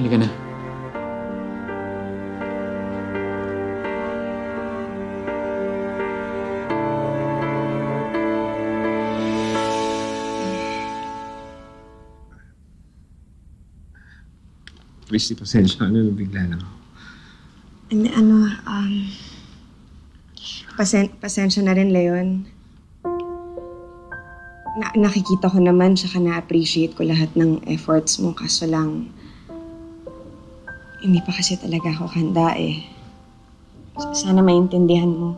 Halika na. Christy, pasensya ka na, bigla lang ako. Hindi, pasensya na rin, Leon. Nakikita ko naman, tsaka na-appreciate ko lahat ng efforts mo, kaso lang, hindi pa kasi talaga ako handa eh. Sana maintindihan mo.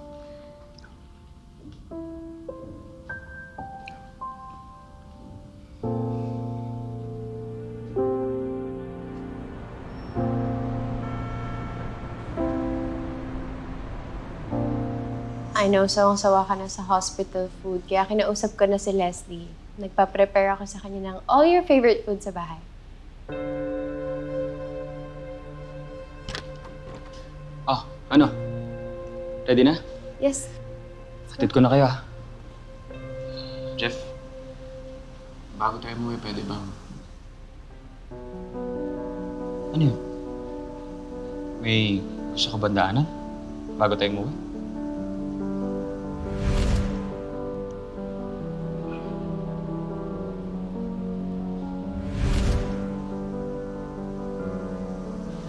I know, sawang-sawa ka na sa hospital food, kaya kinausap ko na si Leslie. Nagpa-prepare ako sa kanya ng all your favorite food sa bahay. Oh, ano? Ready na? Yes. Hatid ko na kayo, ah. Jeff, bago tayo umuwi, pwede bang... Ano yun? May gusto ka bandaanan? Bago tayo umuwi?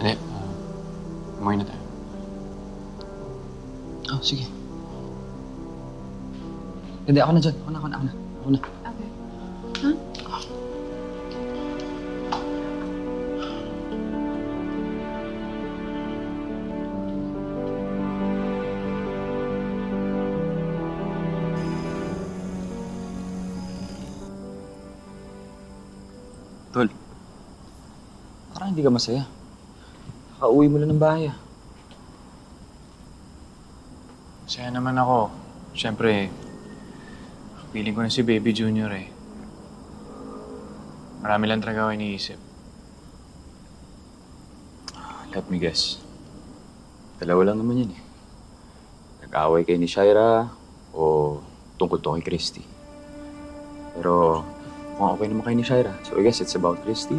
Hindi, umuwi na tayo. Oh, sige. Hindi, ako na dyan. Ako na. Okay. Tol, parang hindi ka masaya. Kakauwi mo lang ng bahay, ah. Masaya naman ako. Siyempre, feeling ko na si Baby Junior eh. Marami lang talaga ako iniisip. Let me guess. Dalawa lang naman yan, eh. Nag-away kayo ni Shaira o tungkol to kay Christy. Pero kung okay naman kayo ni Shaira, so I guess it's about Christy.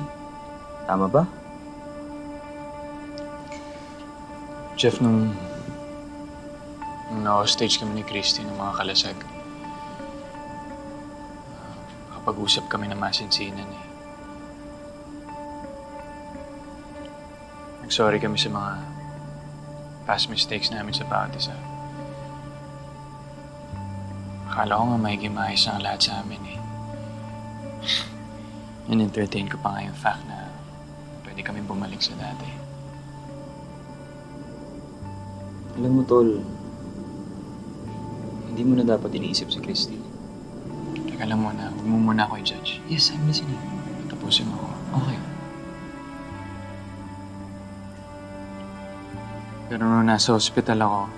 Tama ba? Jeff, nung na-stage kami ni Christy ng mga kalasag, kapag-usap kami na masinsinan eh. Nag-sorry kami sa mga past mistakes namin sa bawat isa. Akala ko nga magiging maayos ang lahat sa amin eh. In-entertain ko pa nga yung fact na pwede kami bumalik sa dati. Alam mo, Tol, hindi mo na dapat iniisip si Christy. Teka lang muna, huwag mo muna ako i-judge. Yes, I'm listening. Tapusin mo ako. Okay. Pero nung nasa hospital ako,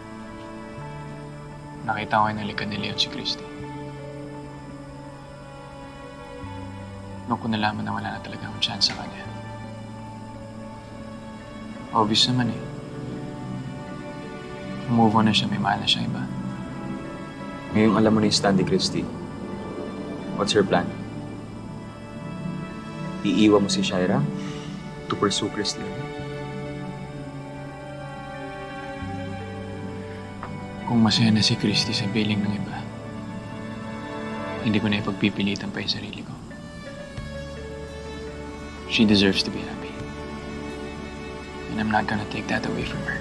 nakita ko yung nalikan ni Leon si Christy. Nung ko nalaman na wala na talaga akong chance sa kanya. Obvious naman eh. Move on na siya, may mahal na siya iba. Ngayong alam mo na yung stand ni Christy, what's your plan? Iiwan mo si Shaira to pursue Christy ulit? Kung masaya na si Christy sa piling ng iba, hindi ko na ipagpipilitan pa yung sarili ko. She deserves to be happy. And I'm not gonna take that away from her.